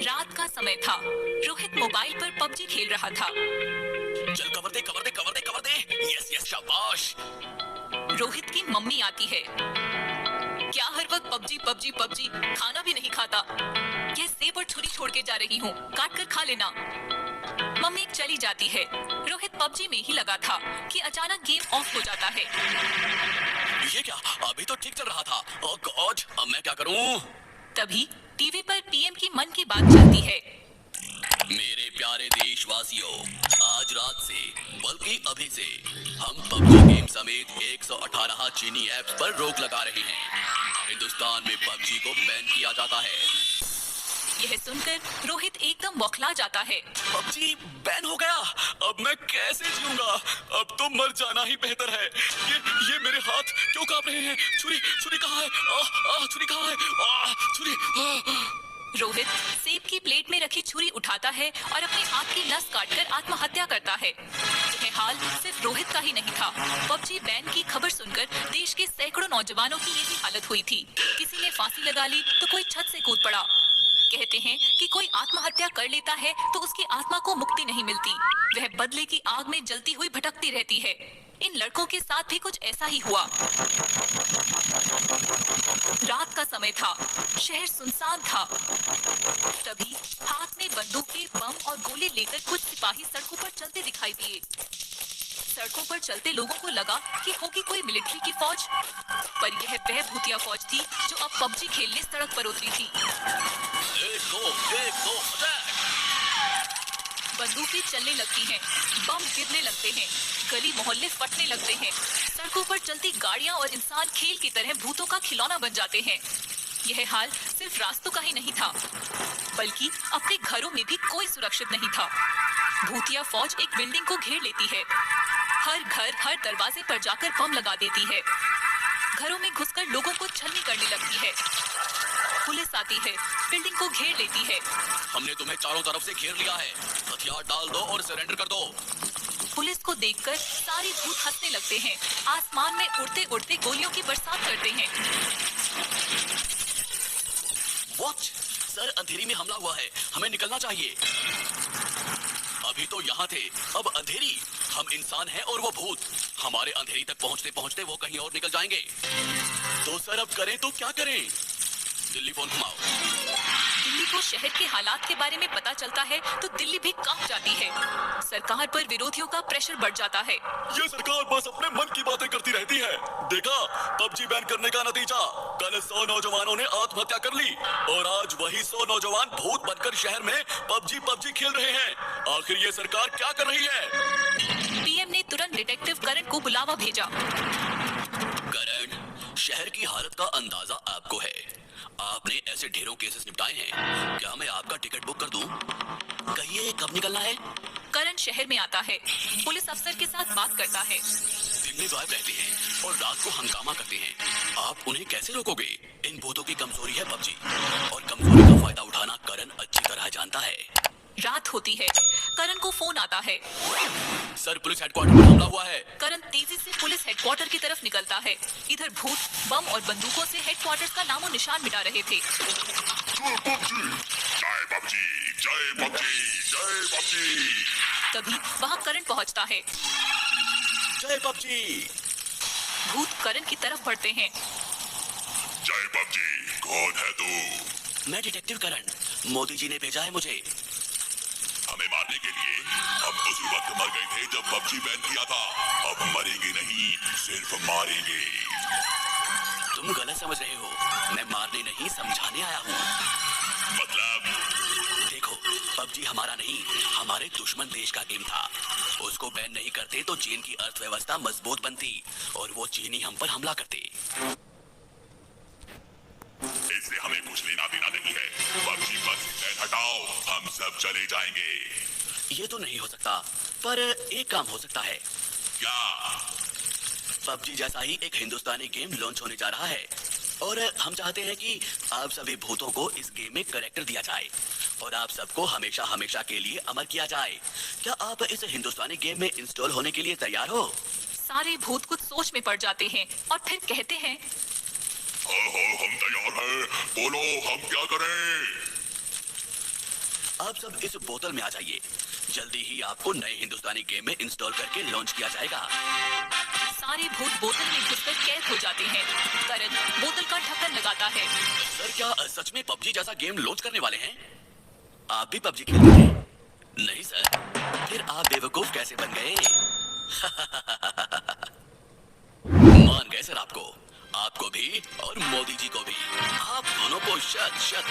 रात का समय था। रोहित मोबाइल पर पबजी खेल रहा था। चल कवर दे कवर दे कवर दे कवर दे। यस यस शाबाश। रोहित की मम्मी आती है। क्या हर वक्त पबजी पबजी पबजी, खाना भी नहीं खाता? यह सेब और छुरी छोड़ के जा रही हूँ, काट कर खा लेना। मम्मी चली जाती है। रोहित पबजी में ही लगा था कि अचानक गेम ऑफ हो जाता है। ये क्या? अभी तो ठीक चल रहा था। ओह गॉड, अब मैं क्या करूं? तभी टीवी पर पीएम की मन की बात चलती है। मेरे प्यारे देशवासियों, आज रात से बल्कि अभी से हम पबजी गेम समेत 118 चीनी ऐप्स पर रोक लगा रहे हैं। हिंदुस्तान में पबजी को बैन किया जाता है। यह सुनकर रोहित एकदम बौखला जाता है। पबजी बैन हो गया? अब मैं कैसे जीऊंगा? अब तो मर जाना ही बेहतर है। ये मेरे हाथ क्यों कांप रहे हैं? छुरी छुरी कहाँ है? छुरी कहाँ है? छुरी। रोहित सेब की प्लेट में रखी छुरी उठाता है और अपने हाथ की नस काटकर आत्महत्या करता है। यह हाल सिर्फ रोहित का ही नहीं था। पबजी बैन की खबर सुनकर देश के सैकड़ों नौजवानों की यही हालत हुई थी। किसी ने फांसी लगा ली तो कोई छत से कूद पड़ा। कहते हैं कि कोई आत्महत्या कर लेता है तो उसकी आत्मा को मुक्ति नहीं मिलती, वह बदले की आग में जलती हुई भटकती रहती है। इन लड़कों के साथ भी कुछ ऐसा ही हुआ। रात का समय था, शहर सुनसान था। तभी हाथ में बंदूकें, बम और गोले लेकर कुछ सिपाही सड़कों पर चलते दिखाई दिए। सड़कों पर चलते लोगों को लगा कि होगी कोई मिलिट्री की फौज, पर यह वह भूतिया फौज थी जो अब पबजी खेलने सड़क पर उतरी थी। एक दो, बंदूकें चलने लगती हैं, बम गिरने लगते हैं, गली मोहल्ले फटने लगते हैं, सड़कों पर चलती गाड़ियां और इंसान खेल की तरह भूतों का खिलौना बन जाते हैं। यह हाल सिर्फ रास्तों का ही नहीं था, बल्कि अपने घरों में भी कोई सुरक्षित नहीं था। भूतिया फौज एक बिल्डिंग को घेर लेती है, हर घर, हर दरवाजे पर जाकर बम लगा देती है, घरों में घुसकर लोगों को छलनी करने लगती है। पुलिस आती है, बिल्डिंग को घेर लेती है। हमने तुम्हें चारों तरफ से घेर लिया है, हथियार डाल दो और सरेंडर कर दो। पुलिस को देखकर सारे भूत हंसने लगते हैं, आसमान में उड़ते उड़ते गोलियों की बरसात करते हैं। वॉच सर, अंधेरी में हमला हुआ है, हमें निकलना चाहिए। अभी तो यहाँ थे, अब अंधेरी। हम इंसान हैं और वो भूत। हमारे अंधेरी तक पहुँचते पहुँचते वो कहीं और निकल जाएंगे। तो सर अब करें तो क्या करें? दिल्ली फोन घुमाओ। दिल्ली को शहर के हालात के बारे में पता चलता है तो दिल्ली भी कांप जाती है। सरकार पर विरोधियों का प्रेशर बढ़ जाता है। ये सरकार बस अपने मन की बातें करती रहती है। देखा पबजी बैन करने का नतीजा? कल 100 नौजवानों ने आत्महत्या कर ली और आज वही 100 नौजवान भूत बनकर शहर में पबजी पबजी खेल रहे हैं। आखिर ये सरकार क्या कर रही है? पीएम ने तुरंत डिटेक्टिव करण को बुलावा भेजा। करण, शहर की हालत का अंदाजा आपको है। आपने ऐसे ढेरों केसेस निपटाए हैं, क्या मैं आपका टिकट बुक कर दूं? कहिए कब निकलना है? करण शहर में आता है, पुलिस अफसर के साथ बात करता है। दिन में गायब रहते हैं और रात को हंगामा करते हैं, आप उन्हें कैसे रोकोगे? इन भूतों की कमजोरी है पबजी, और कमजोरी का फायदा उठाना करण अच्छी तरह जानता है। रात होती है, करण को फोन आता है। सर, पुलिस हेडक्वार्टर पर हमला हुआ है। करण तेजी से पुलिस हेडक्वार्टर की तरफ निकलता है। इधर भूत बम और बंदूकों से हेडक्वार्टर का नामो निशान मिटा रहे थे। जय पबजी, जय पबजी, जय पबजी। तभी वहाँ करण पहुँचता है। जय पबजी। भूत करण की तरफ बढ़ते हैं। जय पबजी, कौन है तू? मैं डिटेक्टिव करण, मोदी जी ने भेजा है मुझे। हमें मारने के लिए? हम उसी वक्त मर गए थे जब पबजी बैन किया था। अब मरेंगे नहीं, सिर्फ मारेंगे। तुम गलत समझ रहे हो, मैं मारने नहीं समझाने आया हूँ। मतलब? देखो, पबजी हमारा नहीं, हमारे दुश्मन देश का गेम था। उसको बैन नहीं करते तो चीन की अर्थव्यवस्था मजबूत बनती और वो चीनी हम पर हमला करते। इससे हमें कुछ लेना देना नहीं है। पबजी बस बैन हटाओ, हम सब चले जाएंगे। ये तो नहीं हो सकता, पर एक काम हो सकता है। क्या? पबजी जैसा ही एक हिंदुस्तानी गेम लॉन्च होने जा रहा है और हम चाहते हैं कि आप सभी भूतों को इस गेम में कैरेक्टर दिया जाए और आप सबको हमेशा हमेशा के लिए अमर किया जाए। क्या आप इस हिंदुस्तानी गेम में इंस्टॉल होने के लिए तैयार हो? सारे भूत कुछ सोच में पड़ जाते हैं और फिर कहते हैं, हाँ, हम तैयार हैं। बोलो, हम क्या करें? आप सब इस बोतल में आ जाइए। जल्दी ही आपको नए हिंदुस्तानी गेम में इंस्टॉल करके लॉन्च किया जाएगा। सारे भूत बोतल में घुसकर कैद हो जाते हैं। करण बोतल का ढक्कन लगाता है। सर क्या सच में पबजी जैसा गेम लॉन्च करने वाले हैं? आप भी पबजी खेलते हैं? नहीं सर, फिर आप बेवकूफ कैसे बन गए? मान गए सर आपको भी और मोदी जी को भी। आप दोनों को शत शत